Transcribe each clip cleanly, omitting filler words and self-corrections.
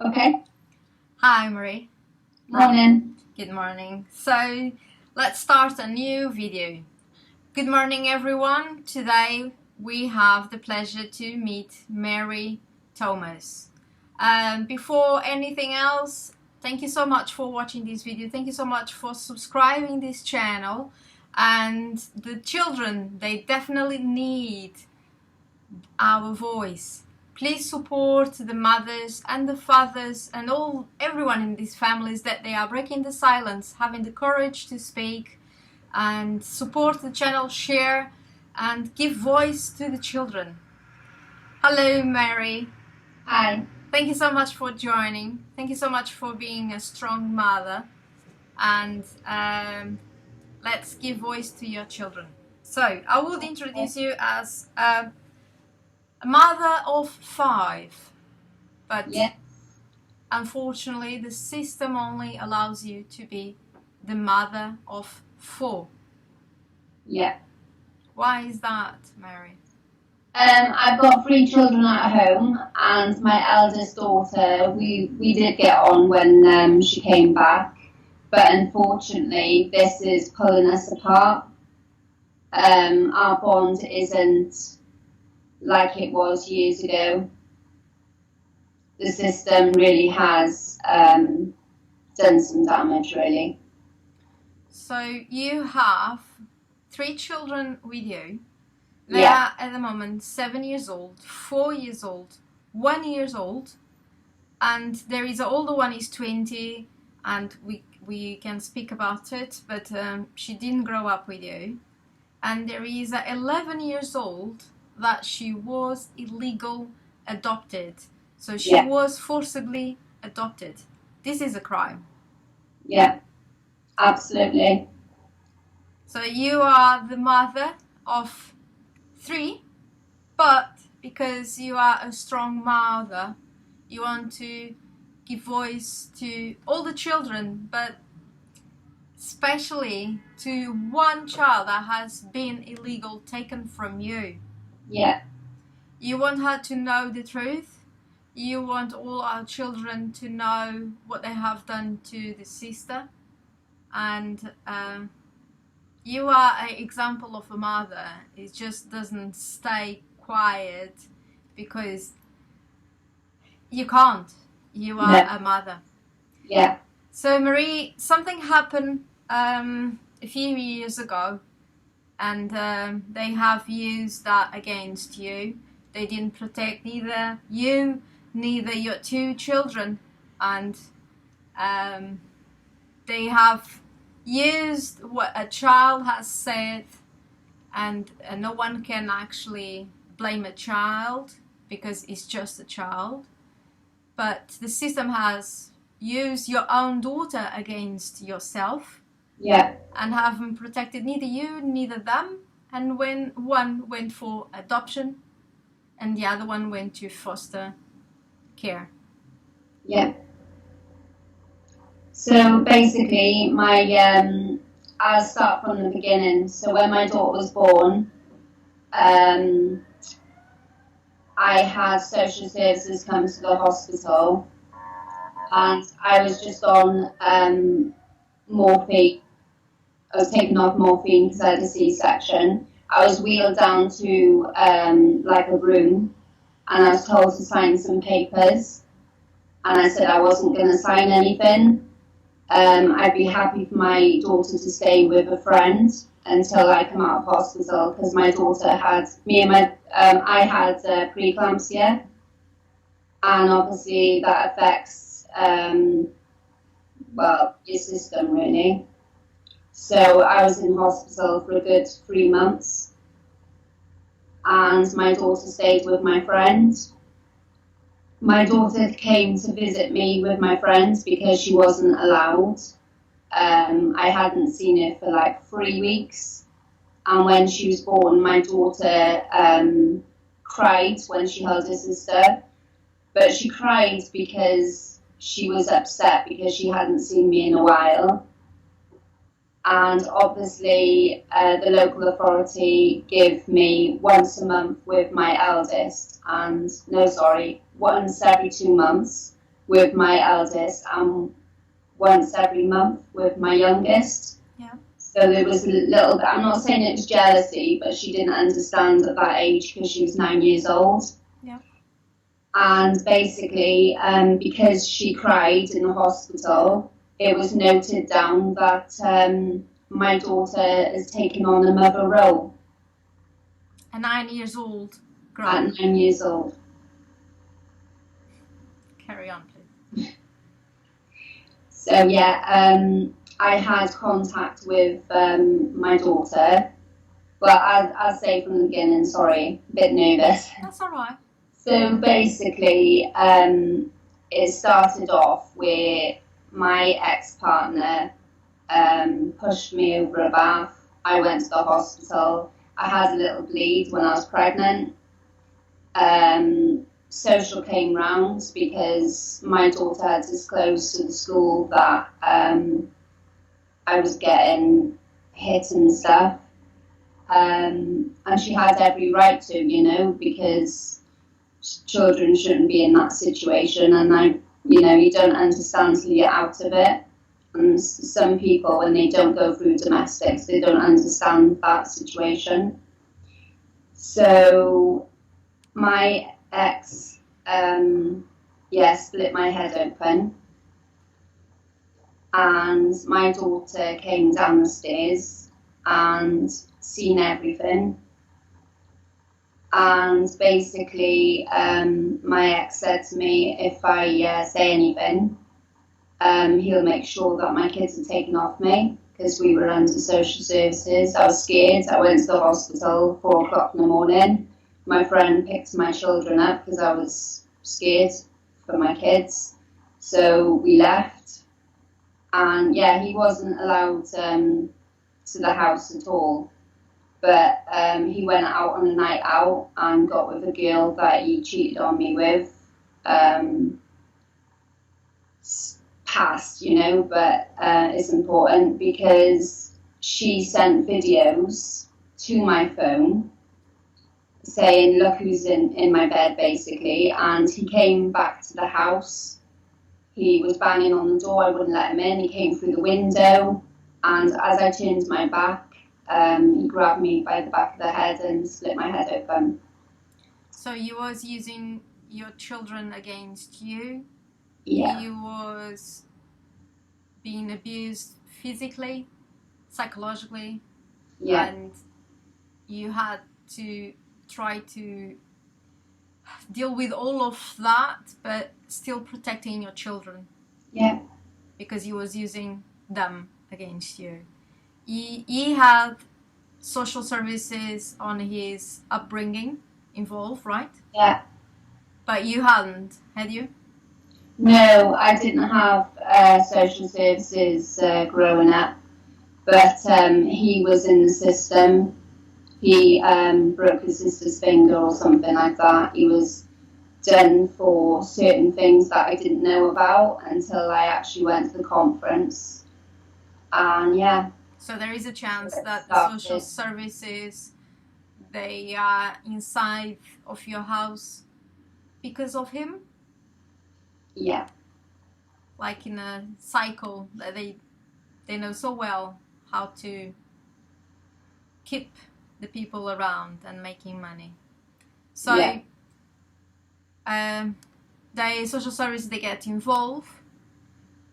Okay. Hi, Marie. Morning. Good morning. So, let's start a new video. Good morning, everyone. Today we have the pleasure to meet Mary Thomas. Before anything else, thank you so much for watching this video. Thank you so much for subscribing this channel. And the children, they definitely need our voice. Please support the mothers and the fathers and everyone in these families that they are breaking the silence, having the courage to speak, and support the channel, share, and give voice to the children. Hello, Mary. Hi. Thank you so much for joining. Thank you so much for being a strong mother. And let's give voice to your children. So I would introduce you as a mother of 5, but Yes. unfortunately the system only allows you to be the mother of 4. Yeah. Why is that, Mary? I've got 3 children at home, and my eldest daughter. We did get on when she came back, but unfortunately, this is pulling us apart. Our bond isn't like it was years ago. The system really has done some damage, really. So you have 3 children with you. They Yeah. are at the moment 7 years old, 4 years old, 1 year old, and there is an older one is 20, and we can speak about it, but she didn't grow up with you. And there is a 11 years old that she was illegal adopted. So she Yeah. was forcibly adopted. This is a crime. Yeah. Absolutely. So you are the mother of 3, but because you are a strong mother, you want to give voice to all the children, but especially to one child that has been illegal taken from you. Yeah. You want her to know the truth. You want all our children to know what they have done to the sister. And you are an example of a mother. It just doesn't stay quiet because you can't. You are No. a mother. Yeah. So, Marie, something happened a few years ago, and they have used that against you. They didn't protect neither you, neither your 2 children, and they have used what a child has said, and no one can actually blame a child because it's just a child. But the system has used your own daughter against yourself. Yeah. And haven't protected neither you, neither them. And when one went for adoption and the other one went to foster care. Yeah. So basically, I'll start from the beginning. So when my daughter was born, I had social services come to the hospital, and I was just on morphine. I was taken off morphine because I had a C-section. I was wheeled down to like a room, and I was told to sign some papers. And I said I wasn't going to sign anything. I'd be happy for my daughter to stay with a friend until I come out of hospital, because my daughter had I had preeclampsia, and obviously that affects your system really. So I was in hospital for a good 3 months, and my daughter stayed with my friend. My daughter came to visit me with my friends because she wasn't allowed. I hadn't seen her for like 3 weeks. And when she was born, my daughter cried when she held her sister. But she cried because she was upset because she hadn't seen me in a while. And obviously, the local authority give me once a month with my eldest, once every 2 months with my eldest and once every month with my youngest. Yeah. So there was a little bit, I'm not saying it was jealousy, but she didn't understand at that age because she was 9 years old. Yeah. And basically, because she cried in the hospital, it was noted down that my daughter is taking on a mother role. A 9 years old girl. At 9 years old. Carry on, please. So yeah, I had contact with my daughter, but I'll say from the beginning, sorry, a bit nervous. That's all right. So basically, it started off where my ex-partner pushed me over a bath. I went to the hospital. I had a little bleed when I was pregnant. Social came round because my daughter had disclosed to the school that I was getting hit and stuff. And she had every right to, you know, because children shouldn't be in that situation. And you don't understand till you're out of it. And some people, when they don't go through domestics, they don't understand that situation. So my ex, split my head open, and my daughter came down the stairs and seen everything. And basically, my ex said to me, if I say anything, he'll make sure that my kids are taken off me, because we were under social services. I was scared. I went to the hospital 4 o'clock in the morning. My friend picked my children up because I was scared for my kids. So we left. And yeah, he wasn't allowed to the house at all. But he went out on a night out and got with a girl that he cheated on me with. Past, you know, but it's important because she sent videos to my phone saying, look who's in my bed, basically. And he came back to the house. He was banging on the door. I wouldn't let him in. He came through the window, and as I turned my back, he grabbed me by the back of the head and split my head open. So he was using your children against you? Yeah. He was being abused physically, psychologically, Yeah. and you had to try to deal with all of that, but still protecting your children. Yeah. Because he was using them against you. He had social services on his upbringing involved, right? Yeah. But you hadn't, had you? No, I didn't have social services growing up, but he was in the system. He broke his sister's finger or something like that. He was done for certain things that I didn't know about until I actually went to the conference. And yeah. So there is a chance that the social services, they are inside of your house because of him? Yeah. Like in a cycle that they know so well how to keep the people around and making money. So yeah. The social services, they get involved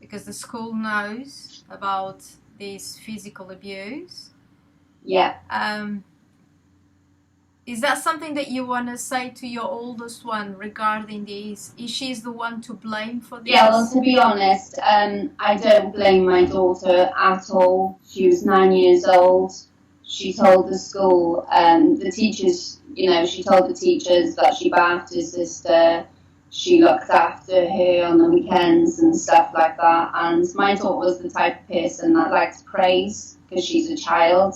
because the school knows about this physical abuse. Yeah. Is that something that you want to say to your oldest one regarding this? Is she the one to blame for this? Yeah, well, to be honest, I don't blame my daughter at all. She was 9 years old. She told the school, the teachers, you know, she told the teachers that she bathed her sister. She looked after her on the weekends and stuff like that. And my daughter was the type of person that likes praise because she's a child.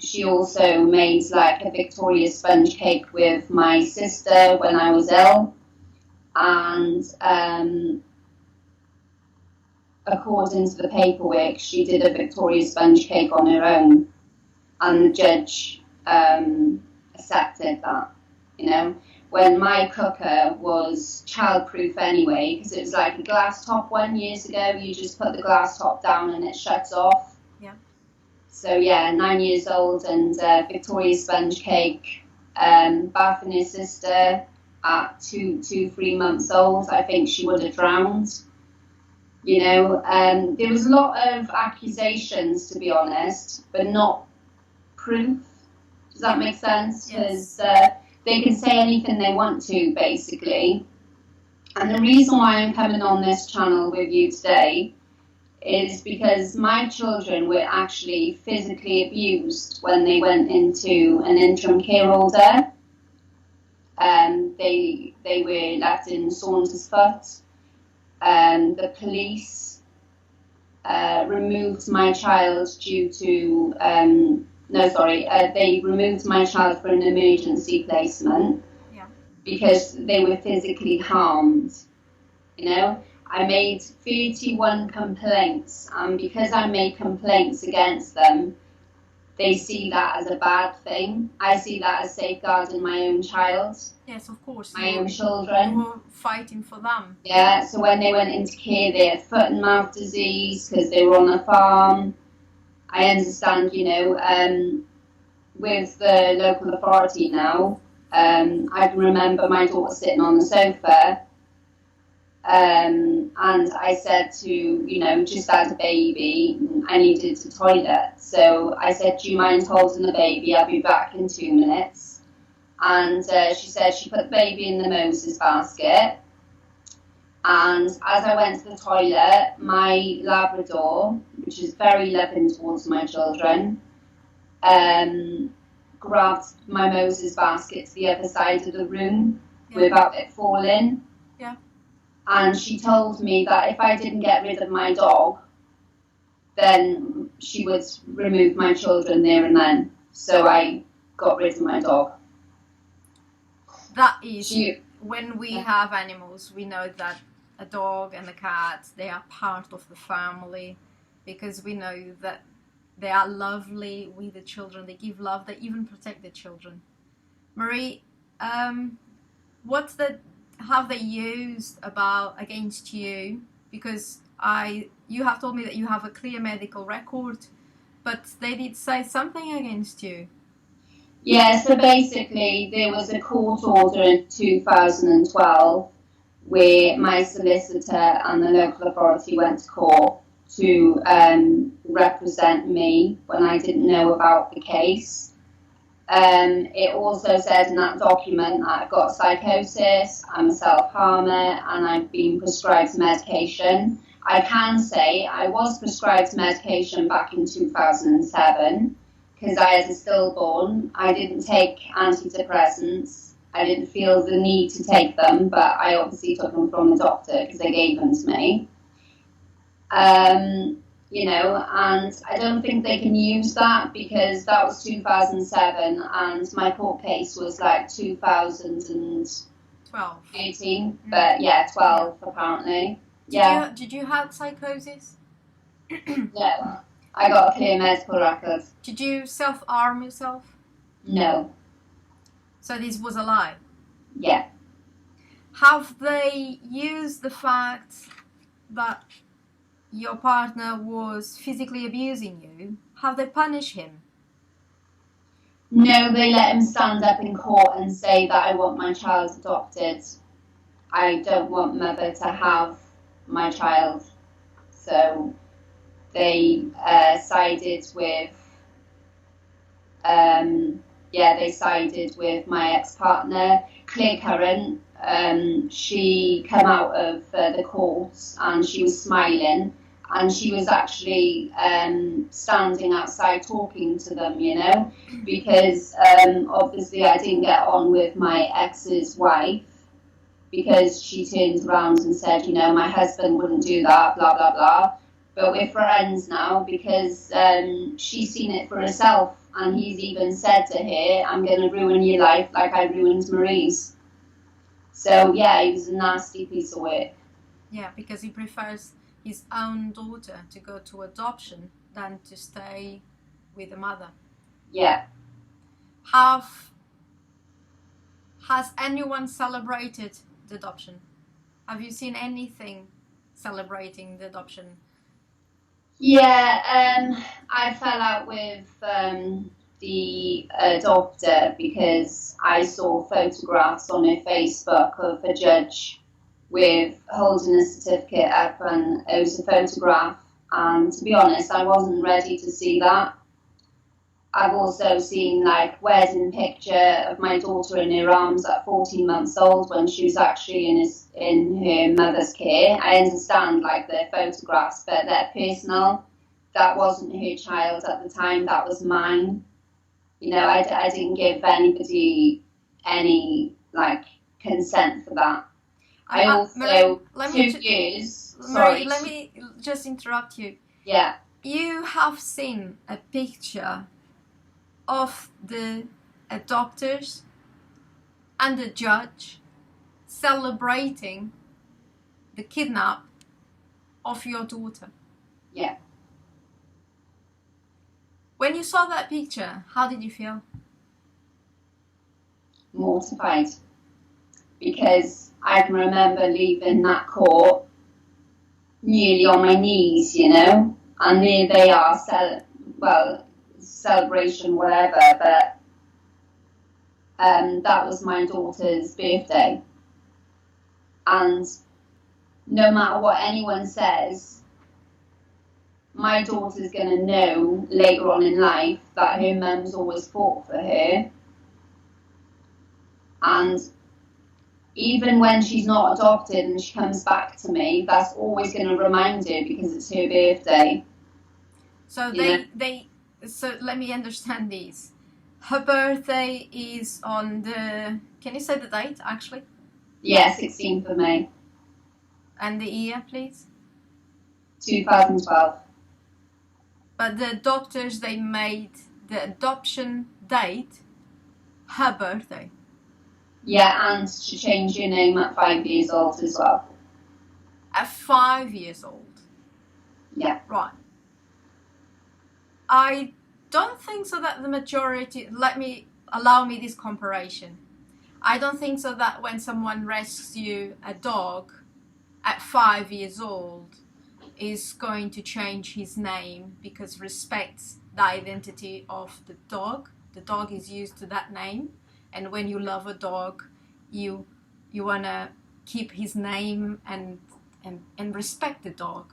She also made like a Victoria sponge cake with my sister when I was ill. And according to the paperwork, she did a Victoria sponge cake on her own. And the judge accepted that, you know. when my cooker was childproof anyway, because it was like a glass top one years ago. You just put the glass top down and it shuts off. Yeah. So yeah, 9 years old, and Victoria sponge cake, bathing her sister at 3 months old. I think she would have drowned. You know, there was a lot of accusations, to be honest, but not proof. Does that make sense? Because they can say anything they want to, basically. And the reason why I'm coming on this channel with you today is because my children were actually physically abused when they went into an interim care order. They were left in Saundersfoot. The police removed my child due to they removed my child for an emergency placement because they were physically harmed. You know, I made 31 complaints, and because I made complaints against them, they see that as a bad thing. I see that as safeguarding my own child. Yes, of course. My own children. You were fighting for them. Yeah, so when they went into care, they had foot and mouth disease because they were on a farm. I understand, you know, with the local authority now, I can remember my daughter sitting on the sofa, and I said to, you know, just as a baby, I needed to toilet. So I said, do you mind holding the baby? I'll be back in 2 minutes. And she said she put the baby in the Moses basket. And as I went to the toilet, my Labrador, which is very loving towards my children, grabbed my Moses basket to the other side of the room without it falling. Yeah. And she told me that if I didn't get rid of my dog, then she would remove my children there and then. So I got rid of my dog. That is, when we have animals, we know that a dog and a cat, they are part of the family, because we know that they are lovely with the children. They give love. They even protect the children. Marie, what have they used against you? Because you have told me that you have a clear medical record, but they did say something against you. Yeah, so basically there was a court order in 2012 where my solicitor and the local authority went to court to represent me when I didn't know about the case. It also said in that document that I've got psychosis, I'm a self-harmer, and I've been prescribed medication. I can say I was prescribed medication back in 2007 because I had a stillborn. I didn't take antidepressants. I didn't feel the need to take them, but I obviously took them from the doctor because they gave them to me. You know, and I don't think they can use that because that was 2007 and my court case was like 2012. 18, but yeah, 12 apparently. Did you have psychosis? No, I got a clear medical record. Did you self-harm yourself? No. So this was a lie? Yeah. Have they used the fact that your partner was physically abusing you? Have they punished him? No, they let him stand up in court and say that I want my child adopted. I don't want mother to have my child. So they sided with my ex-partner, Claire Curran. She came out of the courts and she was smiling, and she was actually standing outside talking to them, you know, because obviously I didn't get on with my ex's wife because she turned around and said, you know, my husband wouldn't do that, blah, blah, blah. But we're friends now because she's seen it for herself, and he's even said to her, I'm going to ruin your life like I ruined Marie's. So, yeah, he was a nasty piece of work. Yeah, because he prefers his own daughter to go to adoption than to stay with the mother. Yeah. Has anyone celebrated the adoption? Have you seen anything celebrating the adoption? Yeah, I fell out with the adopter because I saw photographs on her Facebook of a judge with holding a certificate up, and it was a photograph. And to be honest, I wasn't ready to see that. I've also seen like wedding picture of my daughter in her arms at 14 months old when she was actually in her mother's care. I understand like the photographs, but they're personal. That wasn't her child at the time. That was mine. You know, I didn't give anybody any like consent for that. I also Marie, let me 2 years. Marie, Sorry. let me just interrupt you. Yeah. You have seen a picture of the adopters and the judge celebrating the kidnap of your daughter. Yeah. When you saw that picture, how did you feel? Mortified, because I can remember leaving that court nearly on my knees, you know, and there they are, celebration, whatever, but that was my daughter's birthday. And no matter what anyone says, my daughter's going to know later on in life that her mum's always fought for her. And even when she's not adopted and she comes back to me, that's always going to remind her because it's her birthday. So so let me understand this. Her birthday is on the, can you say the date actually? Yeah, 16th of May. And the year, please? 2012. But the doctors, they made the adoption date her birthday. Yeah, and to change your name at 5 years old as well. At 5 years old? Yeah. Right. I don't think so that the majority, allow me this comparison. I don't think so that when someone rescues a dog at 5 years old is going to change his name because respects the identity of the dog. The dog is used to that name, and when you love a dog, you want to keep his name and respect the dog.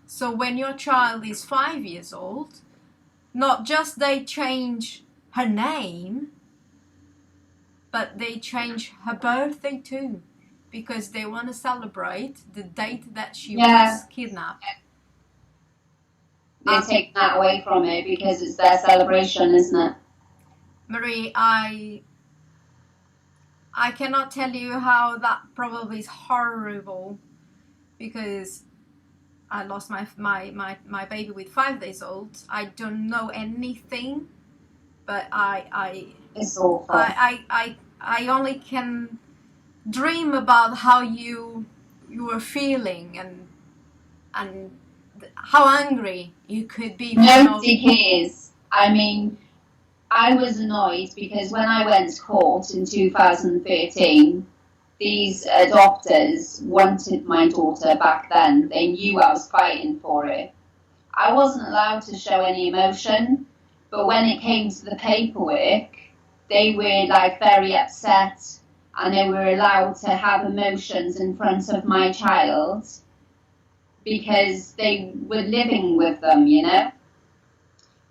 So when your child is 5 years old, not just they change her name, but they change her birthday too, because they want to celebrate the date that she was kidnapped. They take that away from her because it's their celebration, isn't it? Marie, I cannot tell you how that probably is horrible, because I lost my baby with 5 days old. I don't know anything, but It's awful. I only can dream about how you were feeling and how angry you could be. Nobody cares. I mean, I was annoyed because when I went to court in 2013, these adopters wanted my daughter back then. They knew I was fighting for her. I wasn't allowed to show any emotion, but when it came to the paperwork, they were like very upset, and they were allowed to have emotions in front of my child because they were living with them, you know.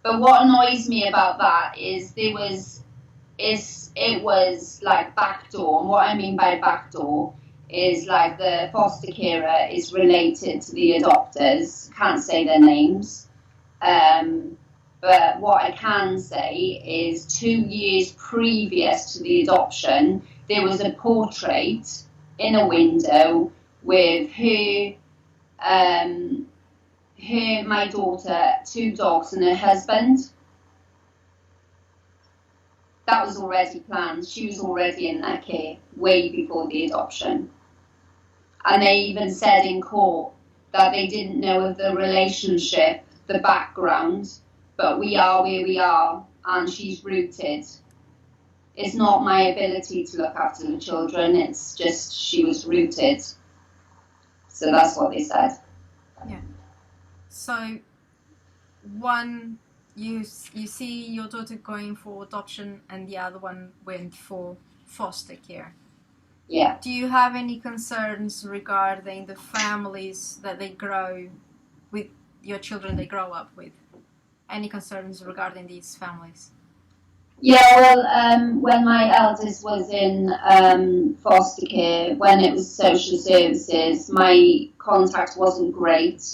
But what annoys me about that is it was like backdoor. And what I mean by backdoor is like the foster carer is related to the adopters. Can't say their names. But what I can say is 2 years previous to the adoption, there was a portrait in a window with my daughter, 2 dogs, and her husband. That was already planned. She was already in their care way before the adoption. And they even said in court that they didn't know of the relationship, the background, but we are where we are, and she's rooted it's not my ability to look after the children, it's just she was rooted. So that's what they said. Yeah. So one, you see your daughter going for adoption and the other one went for foster care. Yeah. Do you have any concerns regarding the families that they grow with, your children they grow up with? Any concerns regarding these families? Yeah, well, when my eldest was in foster care, when it was social services, my contact wasn't great,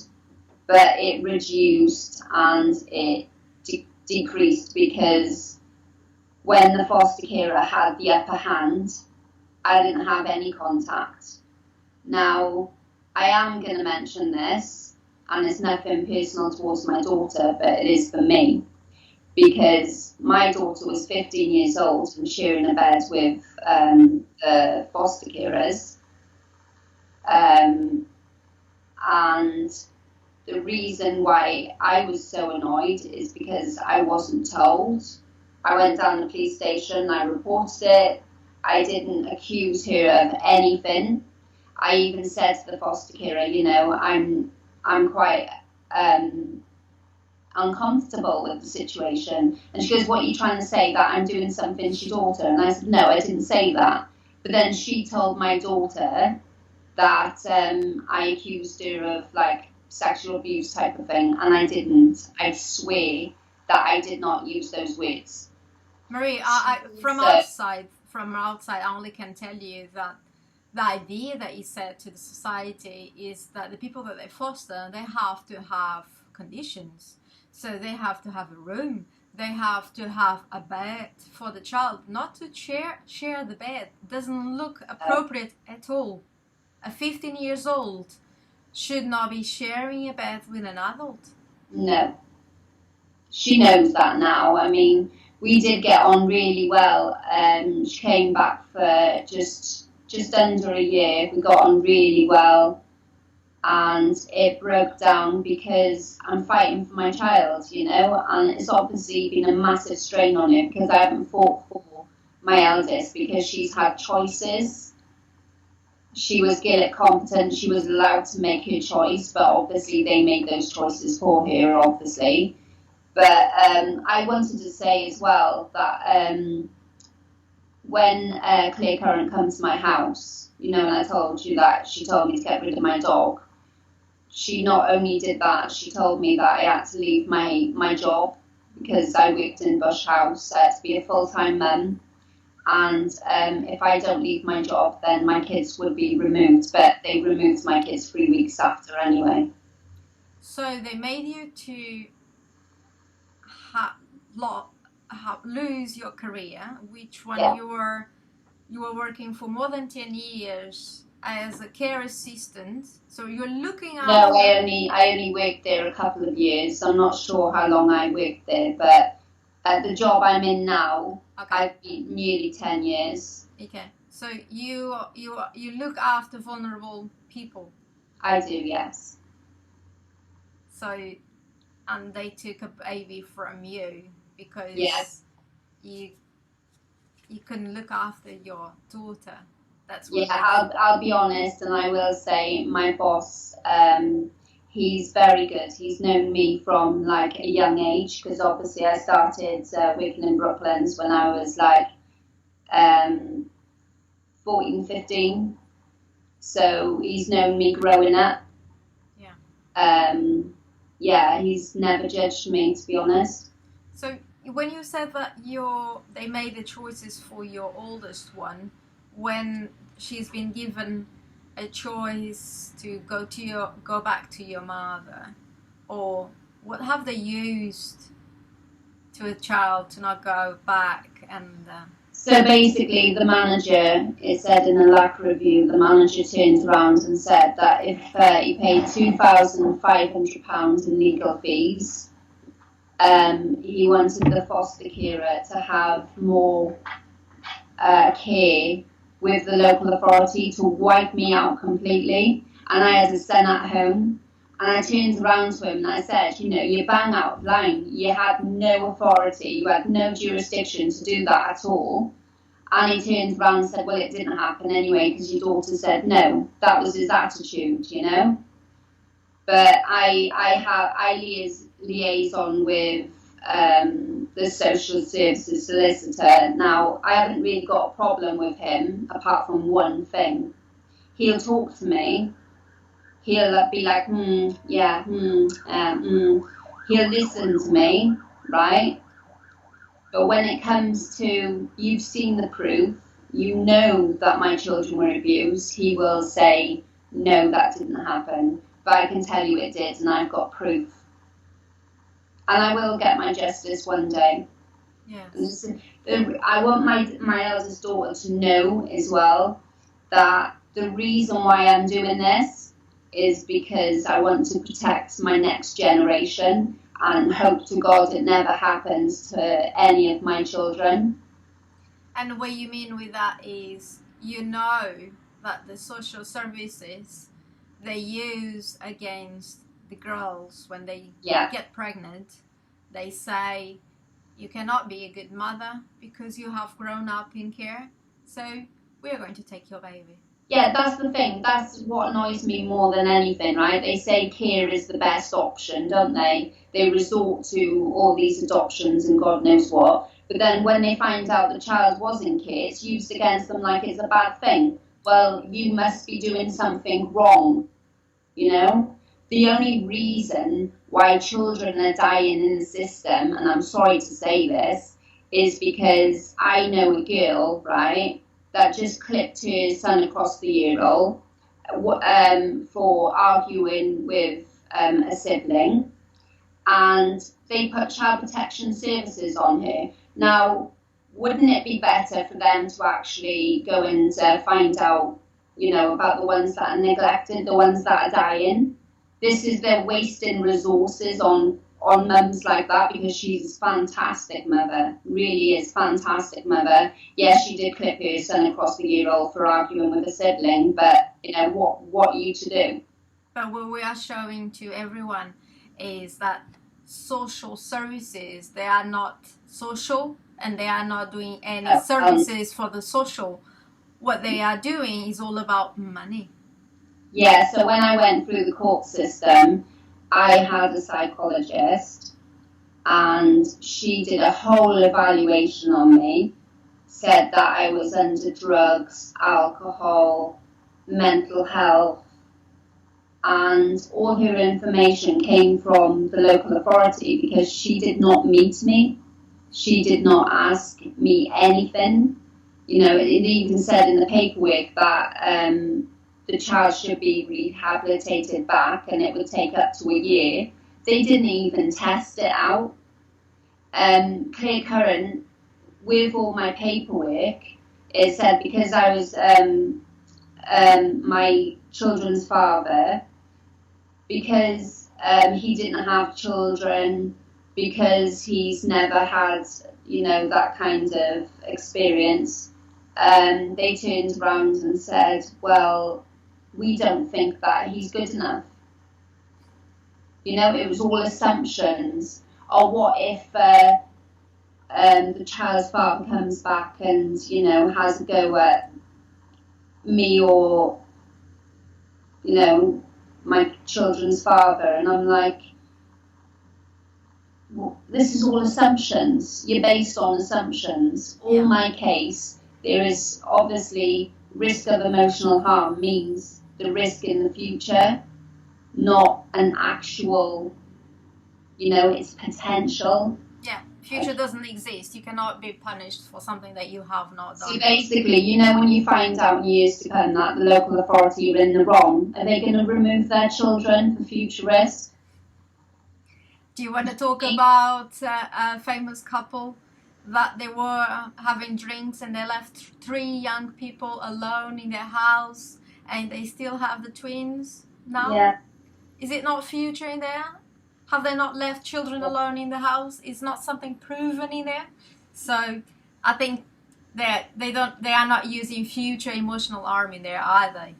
but it reduced and it decreased because when the foster carer had the upper hand, I didn't have any contact. Now, I am going to mention this, and it's nothing personal towards my daughter, but it is for me, because my daughter was 15 years old and sharing a bed with the foster carers. And the reason why I was so annoyed is because I wasn't told. I went down to the police station, I reported it. I didn't accuse her of anything. I even said to the foster carer, you know, I'm quite uncomfortable with the situation. And she goes, what are you trying to say, that I'm doing something to your daughter? And I said, no, I didn't say that. But then she told my daughter that I accused her of like sexual abuse type of thing, and I didn't. I swear that I did not use those words. Marie, from outside, I only can tell you that the idea that you said to the society is that the people that they foster, they have to have conditions. So they have to have a room, they have to have a bed for the child, not to share the bed. Doesn't look appropriate at all. A 15 years old should not be sharing a bed with an adult. No. She knows that now. I mean, we did get on really well. She came back for just under a year. We got on really well. And it broke down because I'm fighting for my child, you know, and it's obviously been a massive strain on her because I haven't fought for my eldest because she's had choices. She was Gaelic competent, she was allowed to make her choice, but obviously they made those choices for her, obviously. But I wanted to say as well that when Claire Current comes to my house, you know, and I told you that she told me to get rid of my dog, she not only did that, she told me that I had to leave my job because I worked in Bush House. I had to be a full-time mum. And if I don't leave my job, then my kids would be removed. But they removed my kids 3 weeks after anyway. So they made you to lose your career, which when you were working for more than 10 years as a care assistant, so you're looking after... No, I only worked there a couple of years. I'm not sure how long I worked there, but at the job I'm in now, I've been nearly 10 years. Okay, so you look after vulnerable people. I do, yes. So, and they took a baby from you because you couldn't look after your daughter. That's what I'll be honest, and I will say my boss, he's very good. He's known me from like a young age because obviously I started working in Brooklands when I was like 14, 15. So he's known me growing up. Yeah. He's never judged me, to be honest. So when you said that they made the choices for your oldest one, when she's been given a choice to go back to your mother, or what have they used to a child to not go back? And so basically the manager, it said in the LAC review, the manager turned around and said that if he paid £2,500 in legal fees, he wanted the foster carer to have more care with the local authority to wipe me out completely. And I had a son at home, and I turned around to him and I said, you know, you're bang out of line. You had no authority, you had no jurisdiction to do that at all. And he turned around and said, well, it didn't happen anyway because your daughter said no. That was his attitude, you know. But I liaison with the social services solicitor. Now, I haven't really got a problem with him apart from one thing. He'll talk to me. He'll be like, yeah, He'll listen to me, right? But when it comes to, you've seen the proof, you know that my children were abused, he will say, no, that didn't happen. But I can tell you it did, and I've got proof. And I will get my justice one day. Yes. I want my eldest daughter to know as well that the reason why I'm doing this is because I want to protect my next generation and hope to God it never happens to any of my children. And what you mean with that is, you know that the social services, they use against the girls when they get pregnant, they say, you cannot be a good mother because you have grown up in care, so we are going to take your baby. Yeah, that's the thing. That's what annoys me more than anything, right? They say care is the best option, don't they? They resort to all these adoptions and God knows what. But then when they find out the child was in care, it's used against them like it's a bad thing. Well, you must be doing something wrong, you know? The only reason why children are dying in the system, and I'm sorry to say this, is because I know a girl, right, that just clipped her son across the ear for arguing with a sibling, and they put child protection services on her. Now, wouldn't it be better for them to actually go and find out, about the ones that are neglected, the ones that are dying? This is they're wasting resources on mums like that, because she's a fantastic mother, really is fantastic mother. Yes, she did clip her son across the ear hole for arguing with a sibling, but what are you to do? But what we are showing to everyone is that social services, they are not social, and they are not doing any services for the social. What they are doing is all about money. Yeah, so when I went through the court system, I had a psychologist, and she did a whole evaluation on me, said that I was under drugs, alcohol, mental health, and all her information came from the local authority because she did not meet me. She did not ask me anything. It even said in the paperwork that the child should be rehabilitated back, and it would take up to a year. They didn't even test it out. Clear current, with all my paperwork, it said because I was my children's father, because he didn't have children, because he's never had, that kind of experience, they turned around and said, well, we don't think that he's good enough. It was all assumptions. Or what if the child's father comes back and, has a go at me or, my children's father? And I'm like, well, this is all assumptions. You're based on assumptions. All my case, there is obviously risk of emotional harm means the risk in the future, not an actual, it's potential. Yeah, future doesn't exist. You cannot be punished for something that you have not done. So basically, when you find out in years to come that the local authority are in the wrong, are they going to remove their children for future risk? Do you want to talk about a famous couple that they were having drinks and they left 3 young people alone in their house, and they still have the twins now? Yeah. Is it not future in there? Have they not left children alone in the house? Is not something proven in there? So I think that they are not using future emotional harm in there, are they?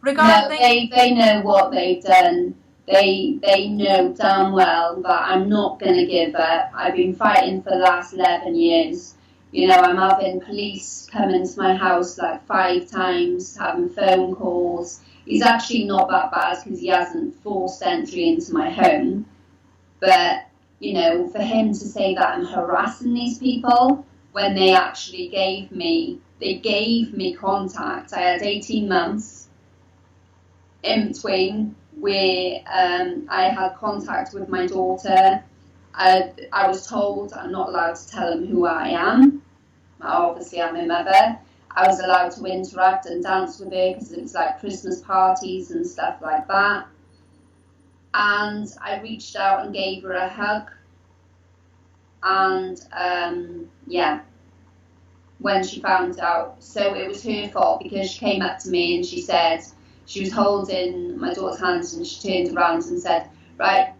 Regarding... No, they know what they've done. They know damn well that I'm not going to give up. I've been fighting for the last 11 years. You know, I'm having police coming to my house like 5 times, having phone calls. He's actually not that bad because he hasn't forced entry into my home. But, you know, for him to say that I'm harassing these people when they actually gave me contact. I had 18 months in between where I had contact with my daughter. I was told I'm not allowed to tell him who I am. Obviously, I'm a mother. I was allowed to interact and dance with her because it was like Christmas parties and stuff like that. And I reached out and gave her a hug. And yeah, when she found out, so it was her fault because she came up to me and she said, she was holding my daughter's hands and she turned around and said, right,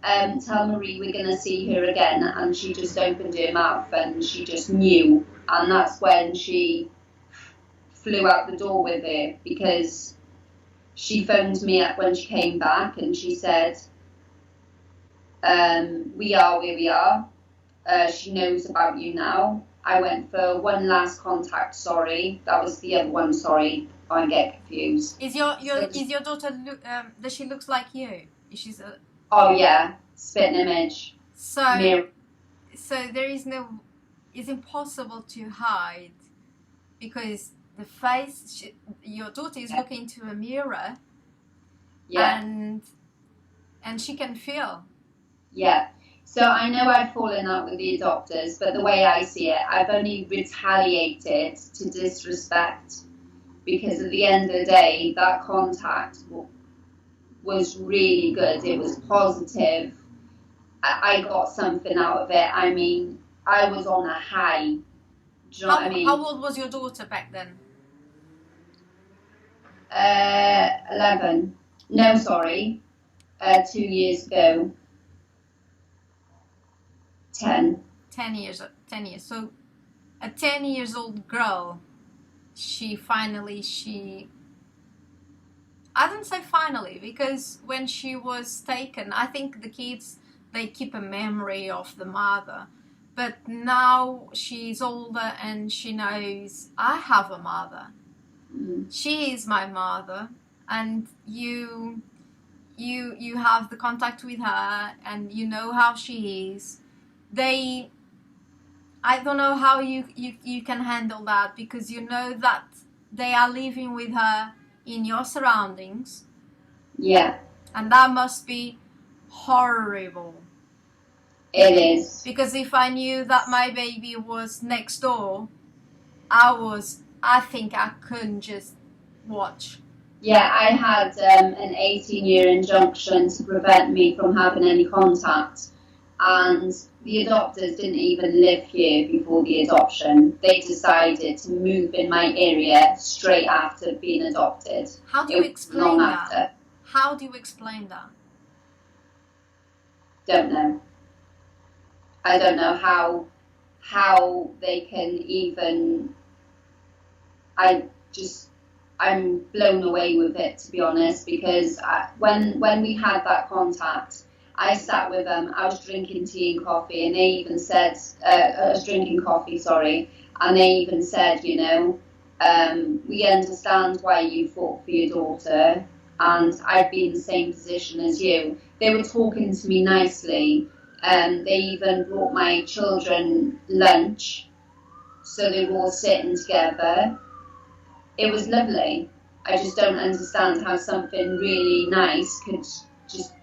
tell Marie we're going to see her again. And she just opened her mouth and she just knew. And that's when she flew out the door with her, because she phoned me up when she came back and she said, we are where we are. She knows about you now. I went for one last contact, sorry. That was the other one, sorry. I get confused. Is your daughter does she looks like you? She's a... Oh yeah, spitting image. So Mirror. So there is no, it's impossible to hide, because the face, your daughter is looking into a mirror, Yeah. and she can feel. Yeah. So I know I've fallen out with the adopters, but the way I see it, I've only retaliated to disrespect, because at the end of the day, that contact was really good. It was positive. I got something out of it. I mean, I was on a high. Do you know what I mean? How old was your daughter back then? 11. No, sorry. 2 years ago. 10. 10 years. So a 10 years old girl, I don't say finally, because when she was taken, I think the kids, they keep a memory of the mother. But now she's older and she knows, I have a mother. Mm. She is my mother, and you have the contact with her and you know how she is. I don't know how you can handle that, because you know that they are living with her in your surroundings. Yeah. And that must be horrible. It is. Because if I knew that my baby was next door, I think I couldn't just watch. Yeah, I had an 18-year injunction to prevent me from having any contact. And the adopters didn't even live here before the adoption. They decided to move in my area straight after being adopted. How do you explain that? After. How do you explain that? Don't know. I don't know how they can even... I'm blown away with it, to be honest, because when we had that contact, I sat with them, I was drinking tea and coffee, and they even said, I was drinking coffee, sorry, and they even said, you know, we understand why you fought for your daughter, and I'd be in the same position as you. They were talking to me nicely, and they even brought my children lunch, so they were all sitting together. It was lovely. I just don't understand how something really nice could just,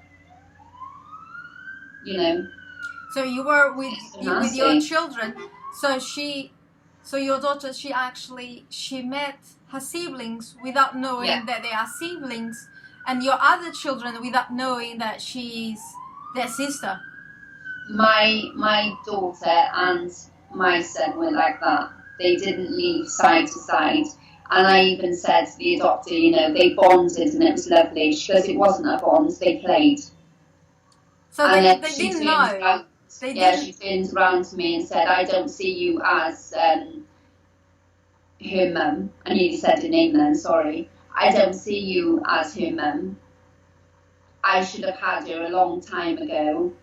you know. So you were with your children. So your daughter, she met her siblings without knowing that they are siblings, and your other children without knowing that she's their sister. My daughter and my son were like that. They didn't leave side to side. And I even said to the adopter, you know, they bonded and it was lovely. She goes, it wasn't a bond, they played. So they didn't know. She turned around to me and said, I don't see you as her mum. I nearly said her name then, sorry. I don't see you as her mum. I should have had her a long time ago.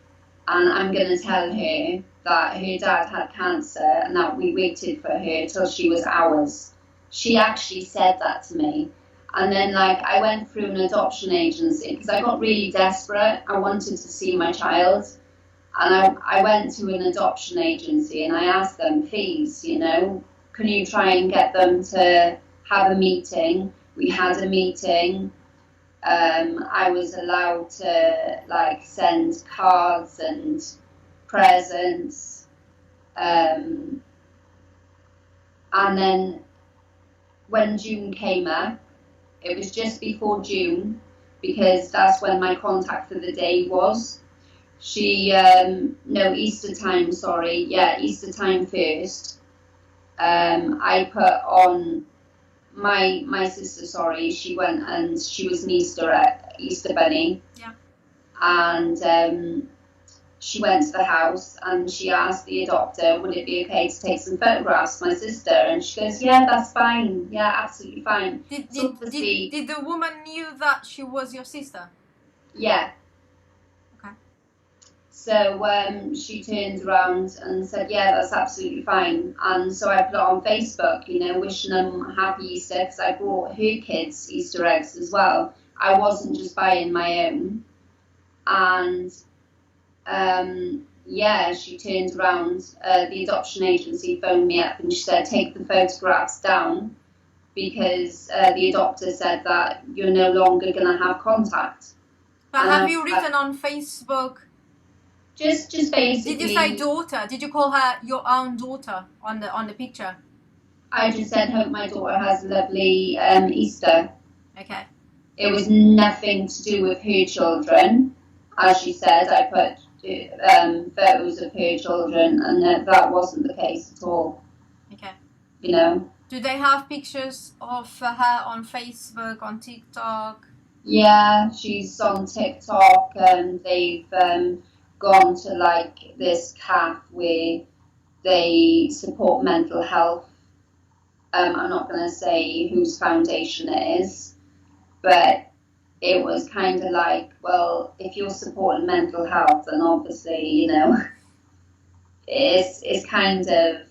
and I'm going to tell her that her dad had cancer and that we waited for her till she was ours. She actually said that to me. And then, like, I went through an adoption agency because I got really desperate. I wanted to see my child. And I went to an adoption agency and I asked them, please, you know, can you try and get them to have a meeting? We had a meeting. I was allowed to, like, send cards and presents. And then when June came up, it was just before June, because that's when my contact for the day was. Easter time, sorry. Yeah, Easter time first. I put on my sister, sorry, she went and she was an Easter bunny. Yeah. And she went to the house and she asked the adopter, would it be okay to take some photographs of my sister? And she goes, yeah, that's fine. Yeah, absolutely fine. Did the woman knew that she was your sister? Yeah. Okay. So she turned around and said, yeah, that's absolutely fine. And so I put it on Facebook, you know, wishing them happy Easter, because I brought her kids Easter eggs as well. I wasn't just buying my own. And she turned around, the adoption agency phoned me up and she said, take the photographs down, because the adopter said that you're no longer going to have contact. But have you written on Facebook? Just basically. Did you say daughter? Did you call her your own daughter on the picture? I just said, hope my daughter has a lovely Easter. Okay. It was nothing to do with her children. As she said, I put photos of her children, and that wasn't the case at all. Okay. You know. Do they have pictures of her on Facebook, on TikTok? Yeah, she's on TikTok, and they've gone to, like, this CAF where they support mental health. I'm not going to say whose foundation it is, but it was kind of like, well, if you're supporting mental health, then obviously, you know, it's kind of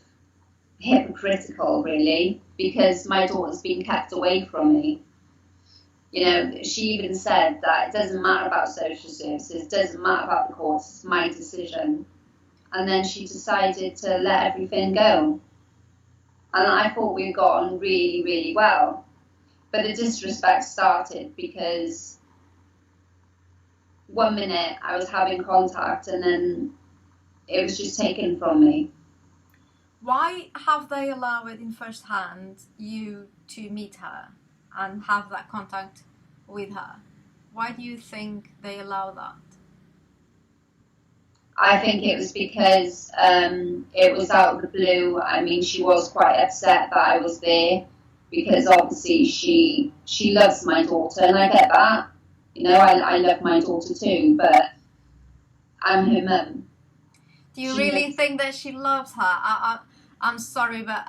hypocritical, really, because my daughter's been kept away from me. You know, she even said that it doesn't matter about social services, it doesn't matter about the courts, it's my decision. And then she decided to let everything go. And I thought we got on really, really well. But the disrespect started because one minute I was having contact and then it was just taken from me. Why have they allowed in first hand you to meet her and have that contact with her? Why do you think they allow that? I think it was because it was out of the blue. I mean, she was quite upset that I was there, because obviously she loves my daughter, and I get that. You know, I love my daughter too, but I'm her mum. Do you really think that she loves her? I'm sorry, but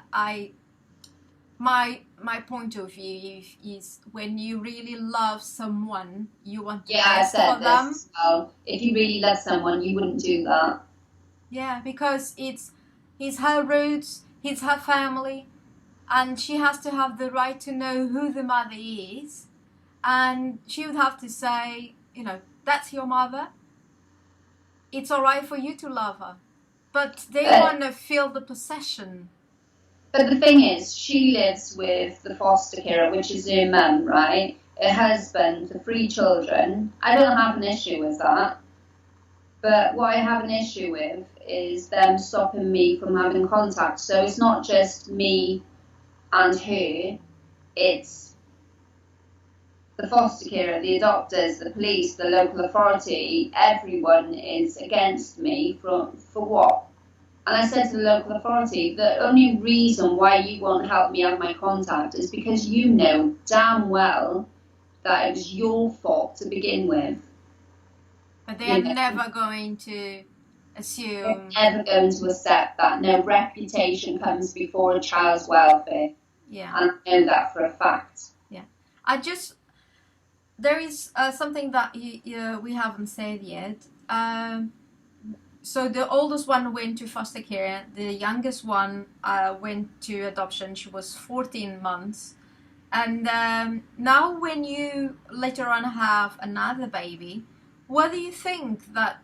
my point of view is when you really love someone, you want to best for them. As well. If you really love someone, you wouldn't do that. Yeah, because it's her roots, it's her family, and she has to have the right to know who the mother is, and she would have to say, you know, that's your mother. It's all right for you to love her, but they want to feel the possession. But the thing is, she lives with the foster carer, which is her mum, right? Her husband, the 3 children. I don't have an issue with that. But what I have an issue with is them stopping me from having contact. So it's not just me and her, it's the foster carer, the adopters, the police, the local authority. Everyone is against me for what? And I said to the local authority, the only reason why you won't help me have my contact is because you know damn well that it was your fault to begin with. But they're never going to assume. They're never going to accept that. No, reputation comes before a child's welfare. Yeah. And I know that for a fact. Yeah. There is something that we haven't said yet. so the oldest one went to foster care. The youngest one went to adoption. She was 14 months. And now when you later on have another baby, what do you think that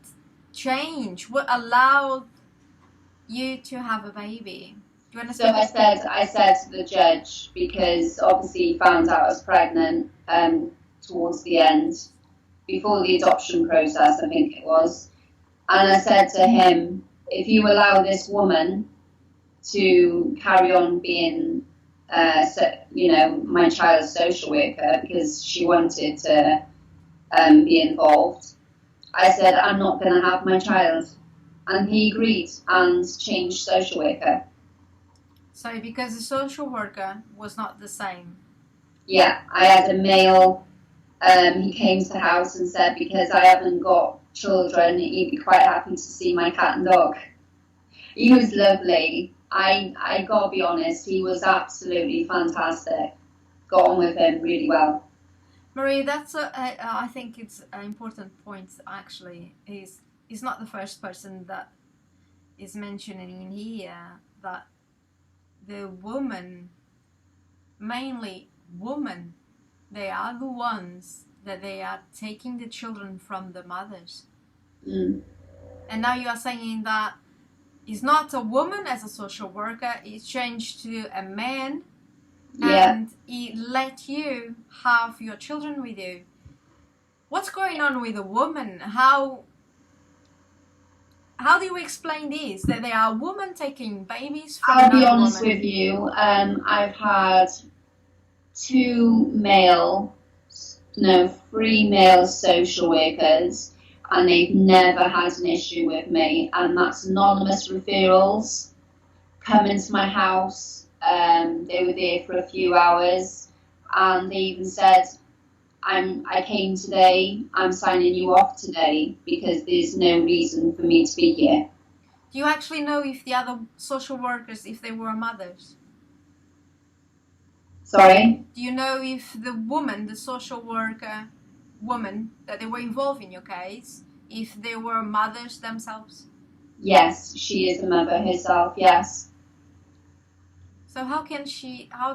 changed? What allowed you to have a baby? Do you want to So I said to the judge, because obviously he found out I was pregnant towards the end, before the adoption process, I think it was. And I said to him, if you allow this woman to carry on being, my child's social worker, because she wanted to be involved, I said, I'm not going to have my child. And he agreed and changed social worker. So because the social worker was not the same? Yeah, I had a male, he came to the house and said, because I haven't got children, he'd be quite happy to see my cat and dog. He was lovely. I gotta be honest, he was absolutely fantastic. Got on with him really well. Marie, that's I think it's an important point actually. He's not the first person that is mentioning in here that the woman, mainly women, they are the ones that they are taking the children from the mothers. Mm. And now you are saying that it's not a woman as a social worker, it's changed to a man. Yeah. And he let you have your children with you. What's going on with a woman? How do you explain this? That there are women taking babies from I'll be another honest woman? with you. I've had three male social workers, and they've never had an issue with me. And that's anonymous referrals. Come into my house. They were there for a few hours, and they even said, I came today, I'm signing you off today because there's no reason for me to be here. Do you actually know if the other social workers, if they were mothers? Sorry? Do you know if the woman, the social worker woman that they were involved in your case, if they were mothers themselves? Yes, she is a mother herself, yes. So how do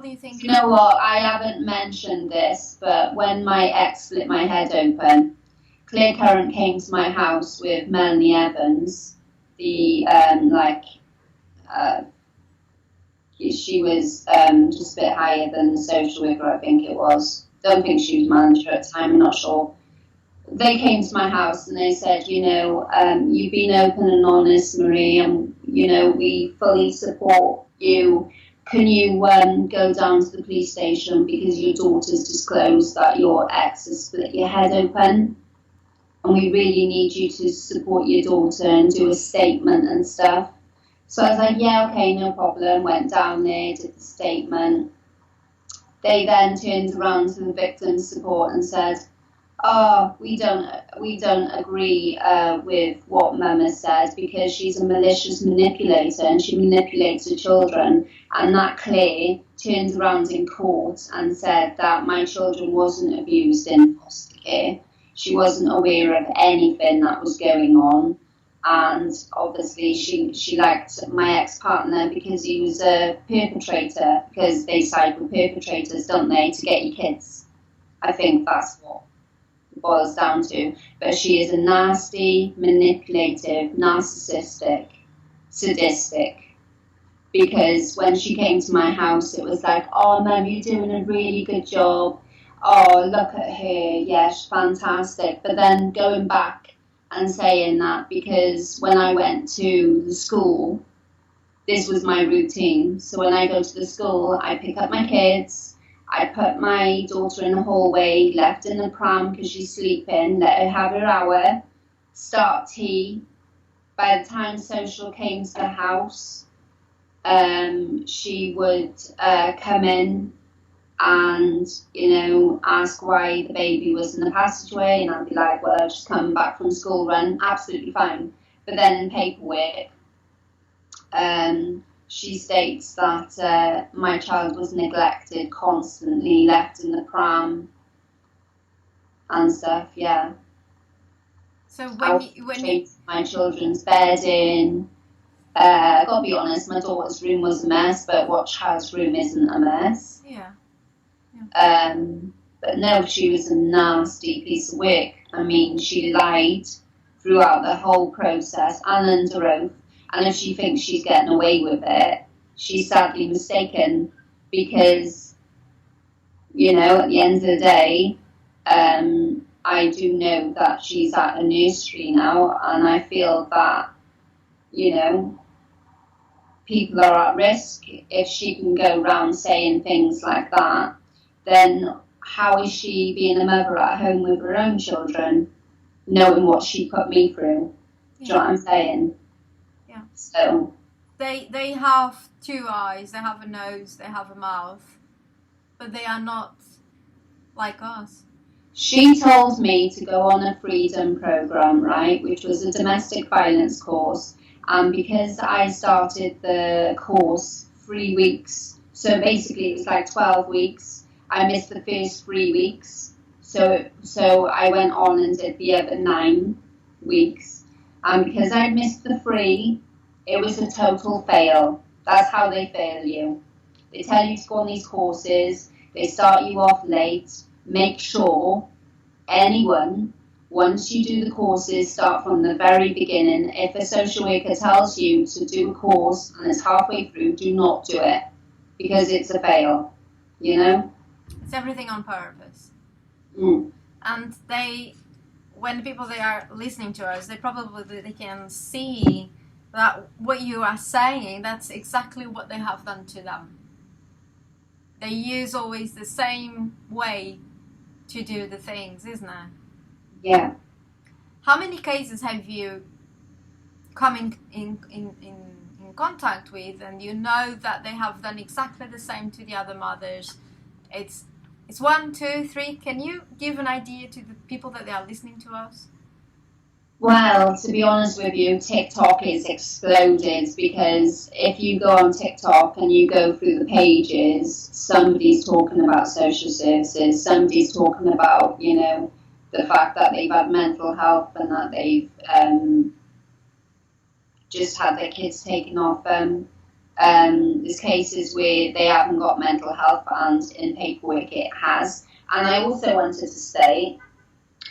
you think... You know what, I haven't mentioned this, but when my ex split my head open, Claire Current came to my house with Melanie Evans, she was just a bit higher than the social worker, I think it was. Don't think she was manager at the time, I'm not sure. They came to my house and they said, you've been open and honest, Marie, and, we fully support you. Can you go down to the police station because your daughter's disclosed that your ex has split your head open? And we really need you to support your daughter and do a statement and stuff. So I was like, yeah, okay, no problem. Went down there, did the statement. They then turned around to the victim's support and said, oh, we don't agree with what Mum has said because she's a malicious manipulator and she manipulates her children. And that Claire turned around in court and said that my children wasn't abused in foster care. She wasn't aware of anything that was going on. And obviously she liked my ex-partner because he was a perpetrator, because they side with perpetrators, don't they, to get your kids. I think that's what it boils down to. But she is a nasty, manipulative, narcissistic, sadistic. Because when she came to my house, it was like, oh, Mum, you're doing a really good job. Oh, look at her. Yeah, she's fantastic. But then going back and saying that, because when I went to the school, this was my routine. So when I go to the school, I pick up my kids, I put my daughter in the hallway, left in the pram because she's sleeping, let her have her hour, start tea. By the time social came to the house, she would come in and, ask why the baby was in the passageway, and I'd be like, well, I've just come back from school run, absolutely fine. But then in paperwork, she states that my child was neglected constantly, left in the pram and stuff, yeah. So I changed my children's bedding. Gotta be honest, my daughter's room was a mess, but what child's room isn't a mess? Yeah. But no, she was a nasty piece of work. I mean, she lied throughout the whole process and under oath. And if she thinks she's getting away with it, she's sadly mistaken, because, you know, at the end of the day, I do know that she's at a nursery now, and I feel that, you know, people are at risk. If she can go around saying things like that, then how is she being a mother at home with her own children, knowing what she put me through? Do you know what I'm saying? Yeah. So they have two eyes, they have a nose, they have a mouth, but they are not like us. She told me to go on a freedom program, right, which was a domestic violence course. And because I started the course 3 weeks, so basically it was like 12 weeks, I missed the first 3 weeks. So I went on and did the other 9 weeks. And because I missed the 3, it was a total fail. That's how they fail you. They tell you to go on these courses, they start you off late. Make sure anyone, once you do the courses, start from the very beginning. If a social worker tells you to do a course and it's halfway through, do not do it, because it's a fail, you know? It's everything on purpose. Mm. And when the people they are listening to us, they can see that what you are saying, that's exactly what they have done to them. They use always the same way to do the things, isn't it? Yeah. How many cases have you come in contact with, and you know that they have done exactly the same to the other mothers? It's 1, 2, 3. Can you give an idea to the people that they are listening to us? Well, to be honest with you, TikTok is exploded, because if you go on TikTok and you go through the pages, somebody's talking about social services, somebody's talking about, you know, the fact that they've had mental health and that they've just had their kids taken off them. There's cases where they haven't got mental health, and in paperwork it has. And I also wanted to say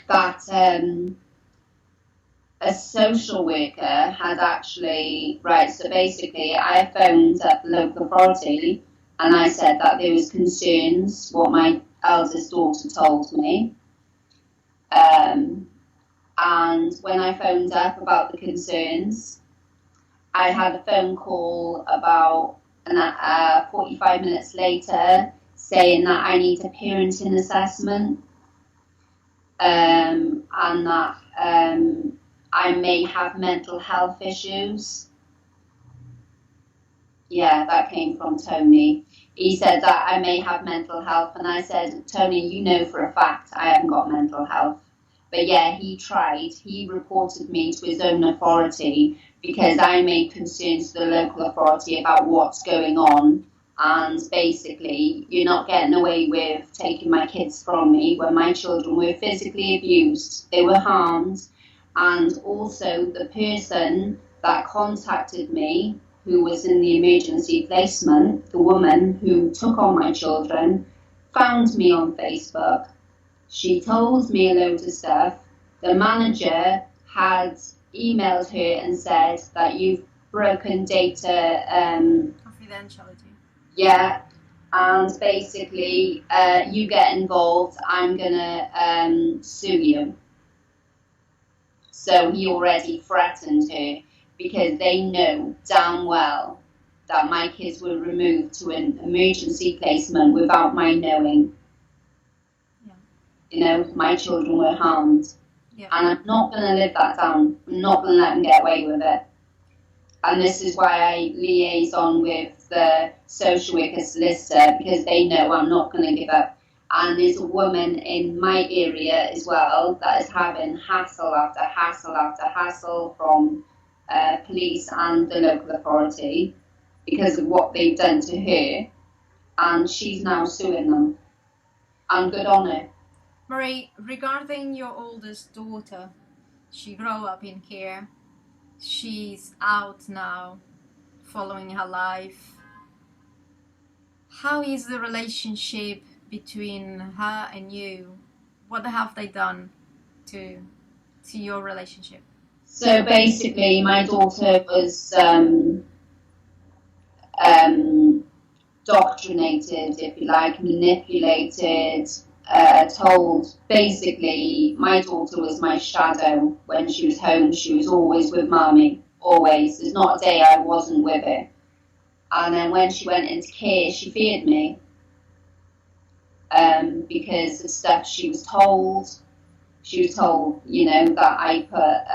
that a social worker had actually, right, so basically I phoned up the local authority and I said that there was concerns, what my eldest daughter told me. And when I phoned up about the concerns, I had a phone call about 45 minutes later saying that I need a parenting assessment, and that I may have mental health issues. Yeah, that came from Tony. He said that I may have mental health, and I said, Tony, you know for a fact I haven't got mental health. But yeah, he tried. He reported me to his own authority because I made concerns to the local authority about what's going on. And basically, you're not getting away with taking my kids from me when my children were physically abused. They were harmed. And also the person that contacted me, who was in the emergency placement, the woman who took on my children, found me on Facebook. She told me a load of stuff. The manager had emailed her and said that you've broken data. Confidentiality. Yeah, and basically, you get involved, I'm gonna sue you. So he already threatened her, because they know damn well that my kids were removed to an emergency placement without my knowing. Yeah. You know, my children were harmed. Yeah. And I'm not going to live that down. I'm not going to let them get away with it. And this is why I liaise on with the social worker solicitor, because they know I'm not going to give up. And there's a woman in my area as well that is having hassle after hassle after hassle from police and the local authority because of what they've done to her. And she's now suing them. And good on her. Marie, regarding your oldest daughter, She grew up in here. She's out now, following her life. How is the relationship between her and you? What have they done to your relationship? So basically, my daughter was doctrinated, if you like, manipulated, told. Basically, my daughter was my shadow. When she was home, she was always with mommy, always. There's not a day I wasn't with her. And then when she went into care, she feared me because of stuff she was told. She was told, you know, that I put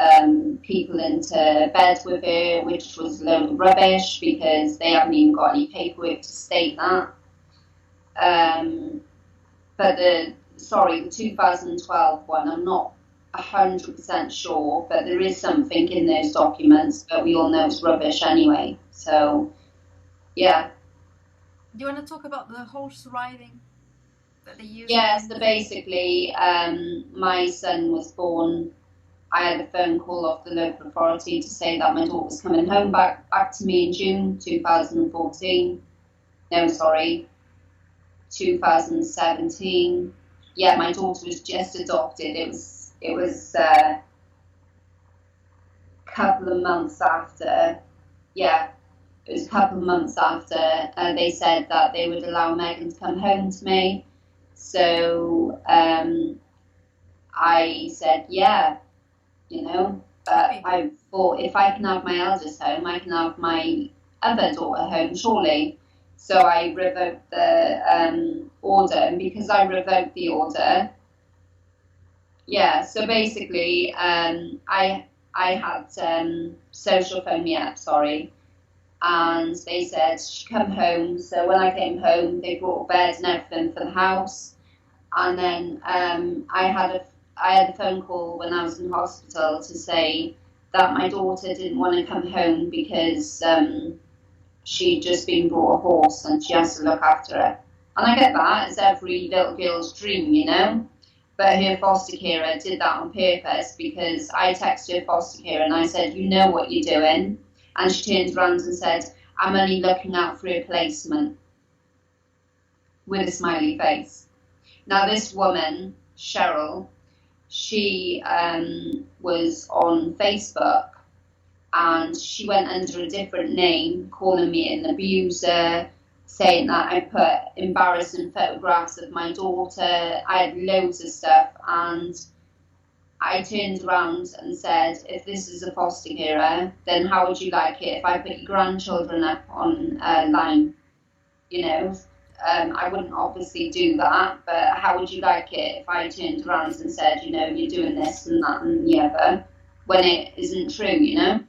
people into bed with her, which was a load of rubbish because they haven't even got any paperwork to state that. But the 2012 one, I'm not 100% sure, but there is something in those documents, but we all know it's rubbish anyway. So, yeah. Do you want to talk about the horse riding that they use? Yeah, so basically, my son was born. I had a phone call off the local authority to say that my daughter was coming home back to me in June 2014. No, sorry, 2017. Yeah, my daughter was just adopted. It was a couple of months after. Yeah, it was a couple of months after they said that they would allow Megan to come home to me. So I said, yeah, you know, but I thought if I can have my eldest home, I can have my other daughter home, surely. So I revoked the order, and because I revoked the order, yeah, so basically I had social phone me up, sorry, and they said she'd come home. So when I came home, they brought a bed and everything for the house, and then I had a phone call when I was in hospital to say that my daughter didn't want to come home because she'd just been brought a horse and she has to look after her. And I get that, it's every little girl's dream, you know. But her foster carer did that on purpose because I texted her foster carer and I said, you know what you're doing. And she turned around and said, I'm only looking out for a placement, with a smiley face. Now this woman, Cheryl, she was on Facebook and she went under a different name, calling me an abuser, saying that I put embarrassing photographs of my daughter. I had loads of stuff, and I turned around and said, if this is a foster carer, then how would you like it if I put your grandchildren up on line? You know, I wouldn't obviously do that, but how would you like it if I turned around and said, you know, you're doing this and that and the other, when it isn't true, you know?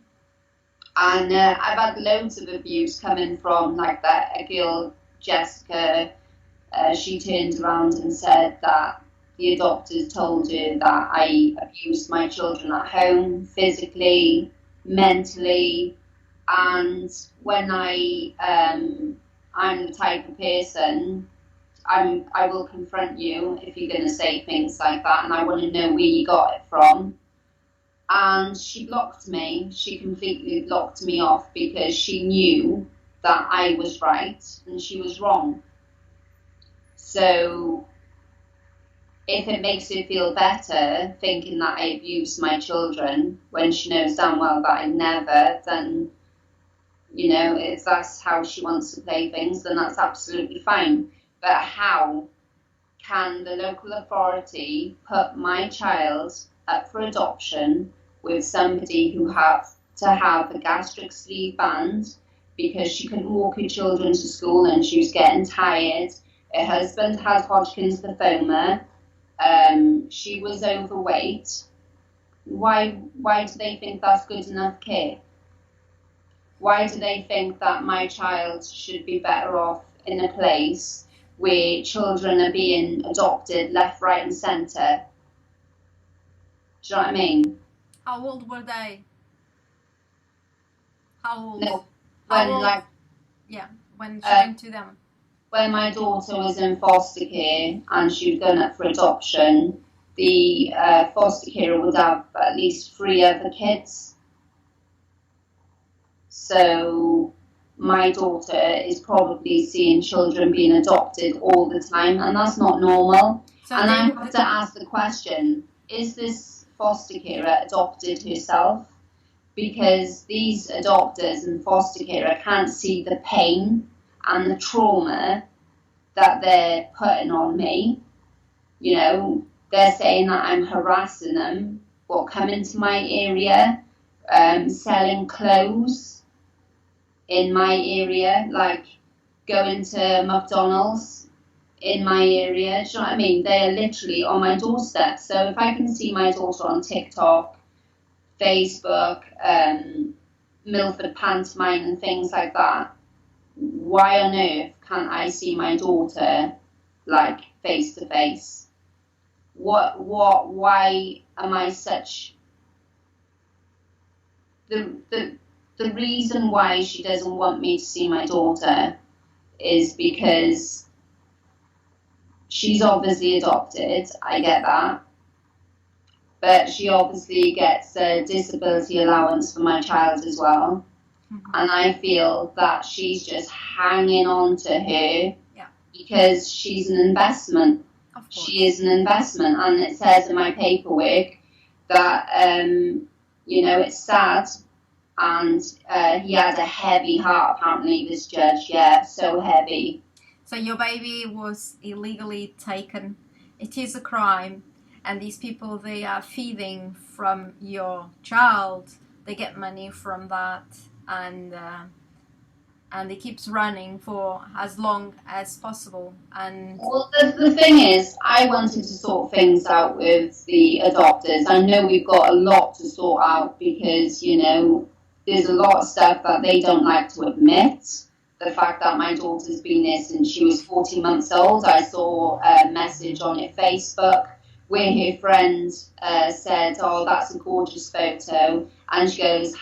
And I've had loads of abuse coming from like that. A girl, Jessica, she turned around and said that the adopters told her that I abused my children at home, physically, mentally, and when I'm the type of person, I will confront you if you're going to say things like that, and I want to know where you got it from. And she blocked me. She completely blocked me off because she knew that I was right and she was wrong. So if it makes her feel better thinking that I abused my children when she knows damn well that I never, then, you know, if that's how she wants to play things, then that's absolutely fine. But how can the local authority put my child up for adoption with somebody who had to have a gastric sleeve band because she couldn't walk her children to school and she was getting tired? Her husband had Hodgkin's lymphoma. She was overweight. Why do they think that's good enough care? Why do they think that my child should be better off in a place where children are being adopted left, right and centre? Do you know what I mean? How old were they? How old? No, How when old? like Yeah, when she went to them. when my daughter was in foster care and she was going up for adoption, the foster carer would have at least 3 other kids. So my daughter is probably seeing children being adopted all the time, and that's not normal. So and I have to ask the question, is this foster carer adopted herself? Because these adopters and foster carer can't see the pain and the trauma that they're putting on me. You know, they're saying that I'm harassing them, coming to my area, selling clothes in my area, like going to McDonald's in my area. Do you know what I mean? They are literally on my doorstep. So if I can see my daughter on TikTok, Facebook, Milford Pantomime and things like that, why on earth can't I see my daughter like face to face? Why am I such... The reason why she doesn't want me to see my daughter is because she's obviously adopted, I get that, but she obviously gets a disability allowance for my child as well. Mm-hmm. And I feel that she's just hanging on to her because she's an investment. She is an investment, and it says in my paperwork that, it's sad. And he had a heavy heart, apparently, this judge, so heavy. So your baby was illegally taken. It is a crime. And these people, they are feeding from your child. They get money from that. And it keeps running for as long as possible. And well, the thing is, I wanted to sort things out with the adopters. I know we've got a lot to sort out because, there's a lot of stuff that they don't like to admit. The fact that my daughter's been there since she was 14 months old. I saw a message on her Facebook where her friend said, "Oh, that's a gorgeous photo." And she goes,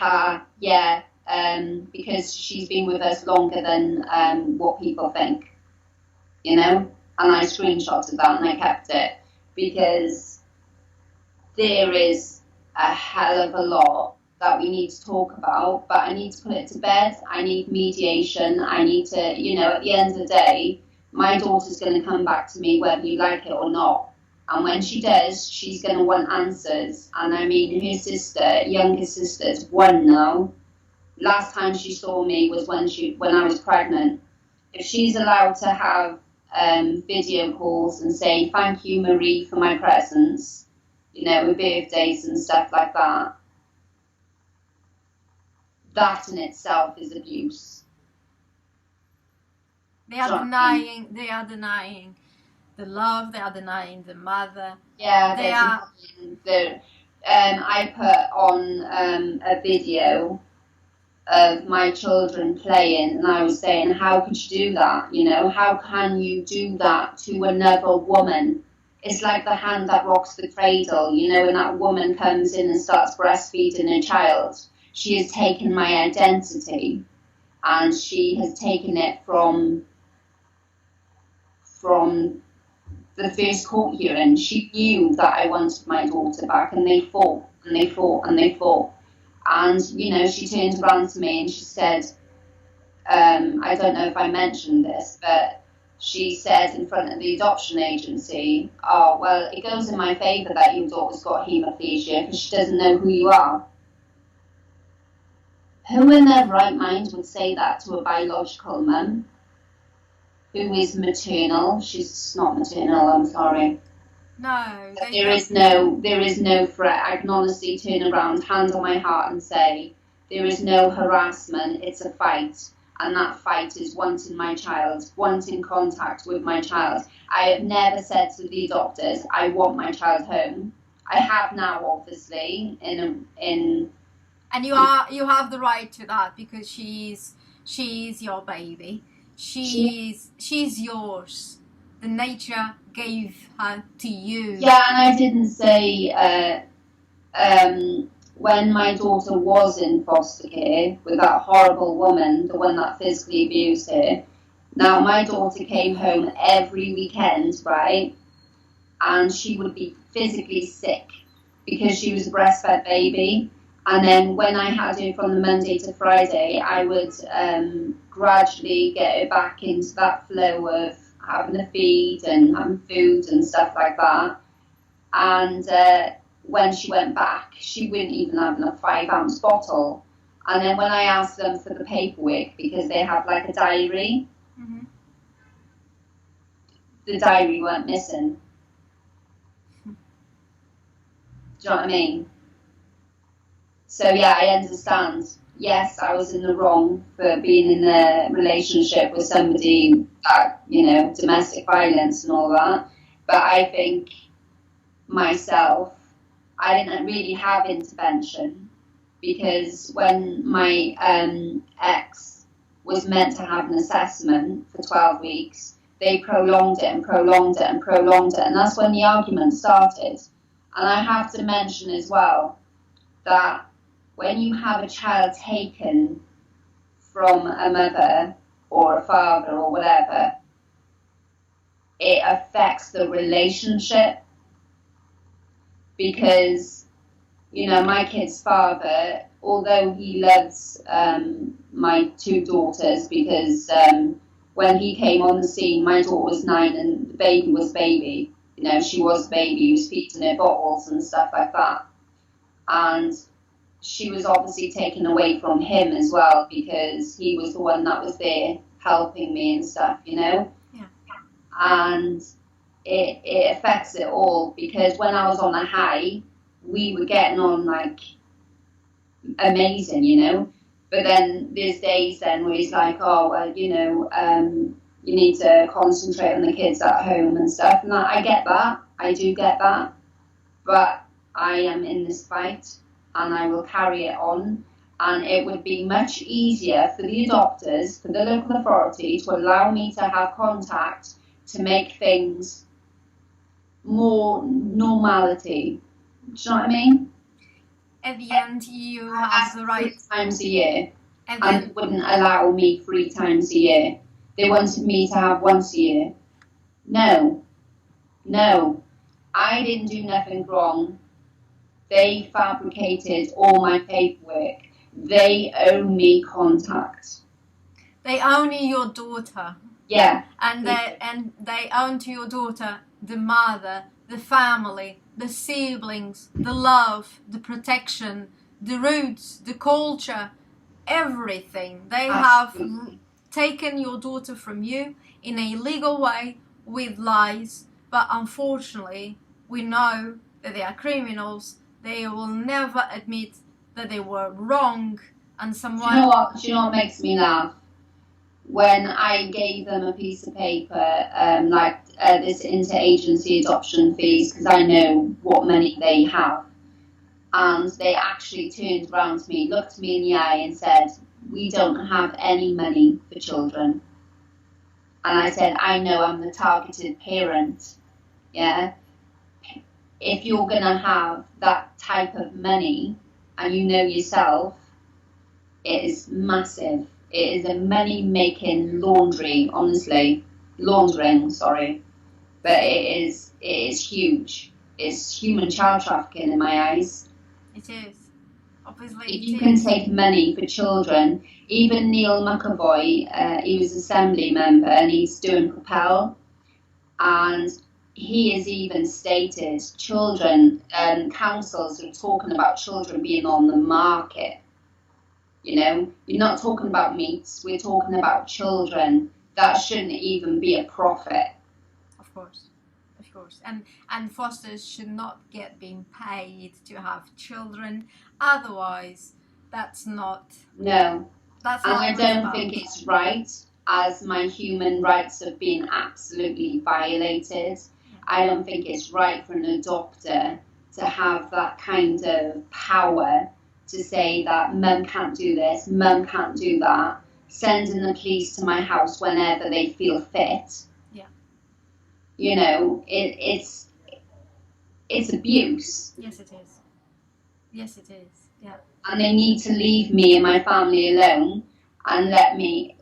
because she's been with us longer than what people think, And I screenshotted that and I kept it because there is a hell of a lot that we need to talk about, but I need to put it to bed. I need mediation. I need to, at the end of the day, my daughter's going to come back to me whether you like it or not. And when she does, she's going to want answers. And I mean, her sister, younger sister, is 1 now. Last time she saw me was when I was pregnant. If she's allowed to have video calls and say, "Thank you, Marie, for my presence," with birthdays and stuff like that, that in itself is abuse. They are denying the love, they are denying the mother. Yeah, they are. I put on a video of my children playing, and I was saying, how could you do that? How can you do that to another woman? It's like the hand that rocks the cradle, when that woman comes in and starts breastfeeding her child. She has taken my identity, and she has taken it from the first court hearing. She knew that I wanted my daughter back, and they fought, and they fought, and they fought. And, she turned around to me and she said, I don't know if I mentioned this, but she said in front of the adoption agency, "Oh, well, it goes in my favour that your daughter's got haemoplegia because she doesn't know who you are." Who in their right mind would say that to a biological mum who is maternal? She's not maternal, I'm sorry. No. There is no threat. I can honestly turn around, hand on my heart and say, there is no harassment, it's a fight. And that fight is wanting my child, wanting contact with my child. I have never said to the adopters, I want my child home. I have now, obviously, and you have the right to that because she's your baby. She's yours. The nature gave her to you. Yeah, and I didn't say when my daughter was in foster care with that horrible woman, the one that physically abused her. Now, my daughter came home every weekend, right? And she would be physically sick because she was a breastfed baby. And then when I had her from the Monday to Friday, I would gradually get her back into that flow of having a feed and having food and stuff like that. And when she went back, she wouldn't even have a 5-ounce bottle. And then when I asked them for the paperwork, because they have like a diary, the diary weren't missing. Do you know what I mean? So yeah, I understand. Yes, I was in the wrong for being in a relationship with somebody that, you know, domestic violence and all that. But I think myself, I didn't really have intervention, because when my ex was meant to have an assessment for 12 weeks, they prolonged it and prolonged it and prolonged it. And that's when the argument started. And I have to mention as well that when you have a child taken from a mother or a father or whatever, it affects the relationship, because, you know, my kid's father, although he loves my 2 daughters, because when he came on the scene, my daughter was 9 and the baby was baby. You know, she was baby, he was feeding her bottles and stuff like that. And she was obviously taken away from him as well, because he was the one that was there helping me and stuff, you know? Yeah. And it affects it all, because when I was on a high, we were getting on like amazing, you know? But then there's days then where he's like, oh, well, you know, you need to concentrate on the kids at home and stuff. And I get that. I do get that. But I am in this fight, and I will carry it on. And it would be much easier for the adopters, for the local authority, to allow me to have contact to make things more normality. Do you know what I mean? At the end, you have the right. 3 times a year, And and then, wouldn't allow me 3 times a year. They wanted me to have once a year. No. I didn't do nothing wrong. They fabricated all my paperwork. They owe me contact. they own your daughter. Yeah. And they own to your daughter the mother, the family, the siblings, the love, the protection, the roots, the culture, everything. They Absolutely. have taken your daughter from you in a legal way with lies, but unfortunately we know that they are criminals. They will never admit that they were wrong, and someone... Do you know what makes me laugh? When I gave them a piece of paper, this inter-agency adoption fees, because I know what money they have, and they actually turned around to me, looked me in the eye and said, we don't have any money for children. And I said, I know, I'm the targeted parent. Yeah. If you're going to have that type of money, and you know yourself, it is massive. It is a money-making laundering, sorry. But it is huge. It's human child trafficking in my eyes. It is. Obviously, If you can take money for children, even Neil McAvoy, he was Assembly member and he's doing Propel, and he has even stated children, councils are talking about children being on the market. You know, you're not talking about meats, we're talking about children. That shouldn't even be a profit. Of course. And fosters should not get being paid to have children. Otherwise, that's not... No. That's and not I don't think it's right, as my human rights have been absolutely violated. I don't think it's right for an adopter to have that kind of power to say that mum can't do this, mum can't do that, sending the police to my house whenever they feel fit. Yeah. You know, it's abuse. Yes, it is. Yes, it is. Yeah. And they need to leave me and my family alone and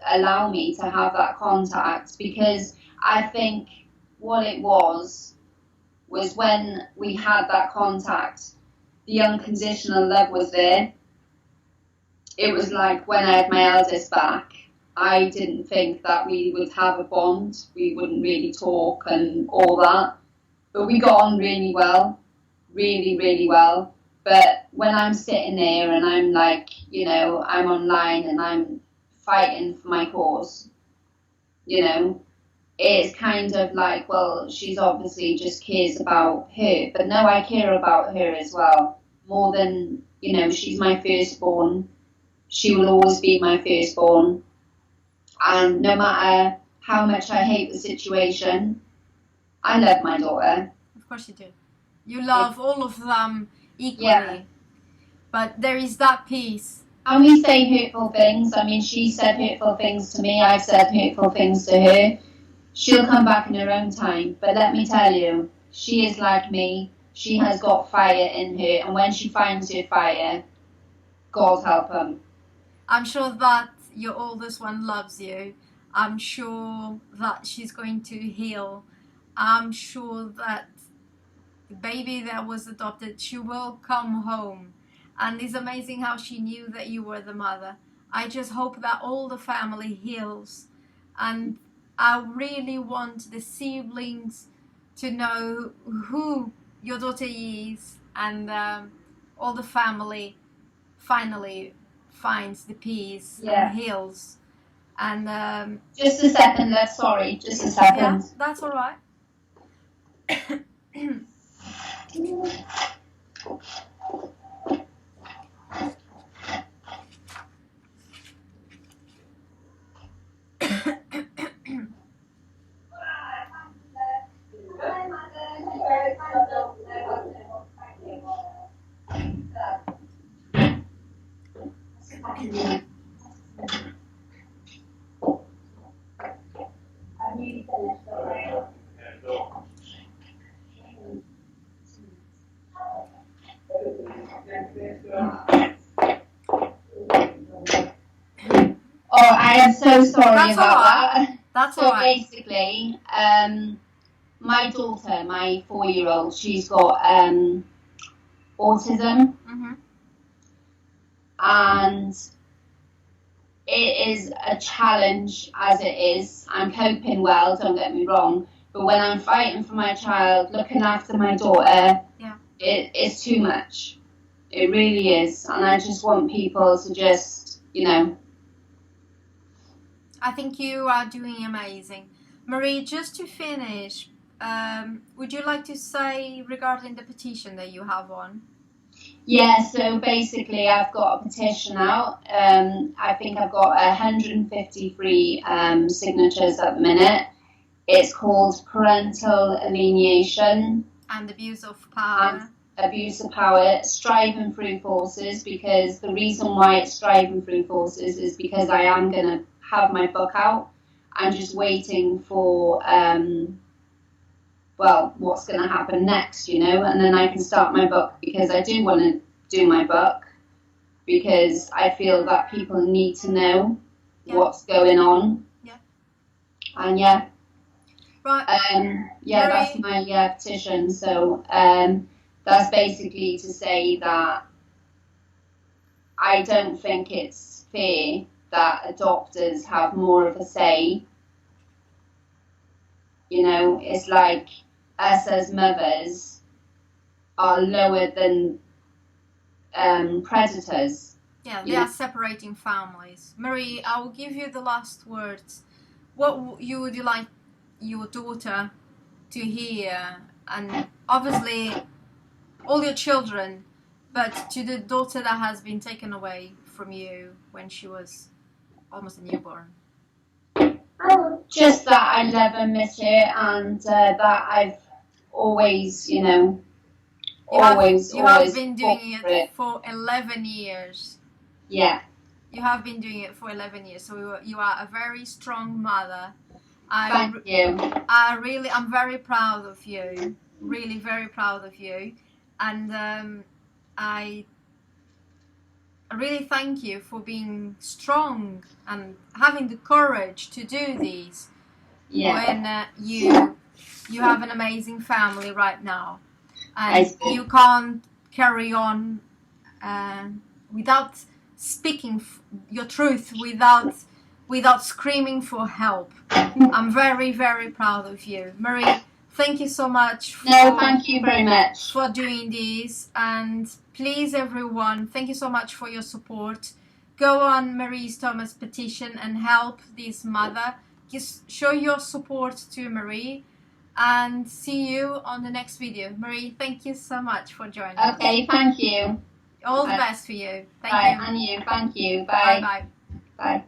allow me to have that contact, because I think what it was was when we had that contact, the unconditional love was there. It was like when I had my eldest back, I didn't think that we would have a bond. We wouldn't really talk and all that. But we got on really well, really, really well. But when I'm sitting there and I'm like, you know, I'm online and I'm fighting for my cause, you know, it's kind of like, well, she's obviously just cares about her. But no, I care about her as well. More than, you know, she's my firstborn. She will always be my firstborn. And no matter how much I hate the situation, I love my daughter. Of course you do. You love all of them equally. Yeah. But there is that piece. And we say hurtful things. I mean, she said hurtful things to me. I've said hurtful things to her. She'll come back in her own time. But let me tell you, she is like me. She has got fire in her. And when she finds her fire, God help her. I'm sure that your oldest one loves you. I'm sure that she's going to heal. I'm sure that the baby that was adopted, she will come home. And it's amazing how she knew that you were the mother. I just hope that all the family heals. And I really want the siblings to know who your daughter is, and all the family finally finds the peace and heals. And just a second, love. Sorry, just a second. Yeah, that's all right. Oh, I am so sorry about that. That's so all right. Basically, my daughter, my 4-year-old, she's got autism, and it is a challenge as it is. I'm coping well, don't get me wrong, but when I'm fighting for my child, looking after my daughter, it's too much. It really is, and I just want people to just, you know. I think you are doing amazing. Marie, just to finish, would you like to say regarding the petition that you have on? Yeah, so basically I've got a petition out. I think I've got 153 signatures at the minute. It's called Parental Alienation and Abuse of Power. Abuse of Power, Striving Through Forces, because the reason why it's Striving Through Forces is because I am going to have my book out. I'm just waiting for, well, what's going to happen next, you know, and then I can start my book, because I do want to do my book, because I feel that people need to know what's going on. And right. That's my petition. So that's basically to say that I don't think it's fair that adopters have more of a say. You know, it's like us as mothers are lower than predators. Yeah, they are separating families. Marie, I will give you the last words. What you would you like your daughter to hear? And obviously all your children, but to the daughter that has been taken away from you when she was almost a newborn. Just that I love and miss her, and that I've always, you know, you have been doing it for 11 years. Yeah. You have been doing it for 11 years, so you are a very strong mother. Thank you. I'm very proud of you. Really, very proud of you. And I really thank you for being strong and having the courage to do these when you have an amazing family right now, I and see. you can't carry on without speaking your truth, without screaming for help. I'm very, very proud of you, Marie. Thank you so much Thank you very much for doing this, and please everyone, thank you so much for your support. Go on Marie Thomas petition and help this mother. Just show your support to Marie, and see you on the next video. Marie, thank you so much for joining us. Okay, thank you. All the best for you. Thank Bye, you. and you. Thank you. Bye Bye. bye. Bye.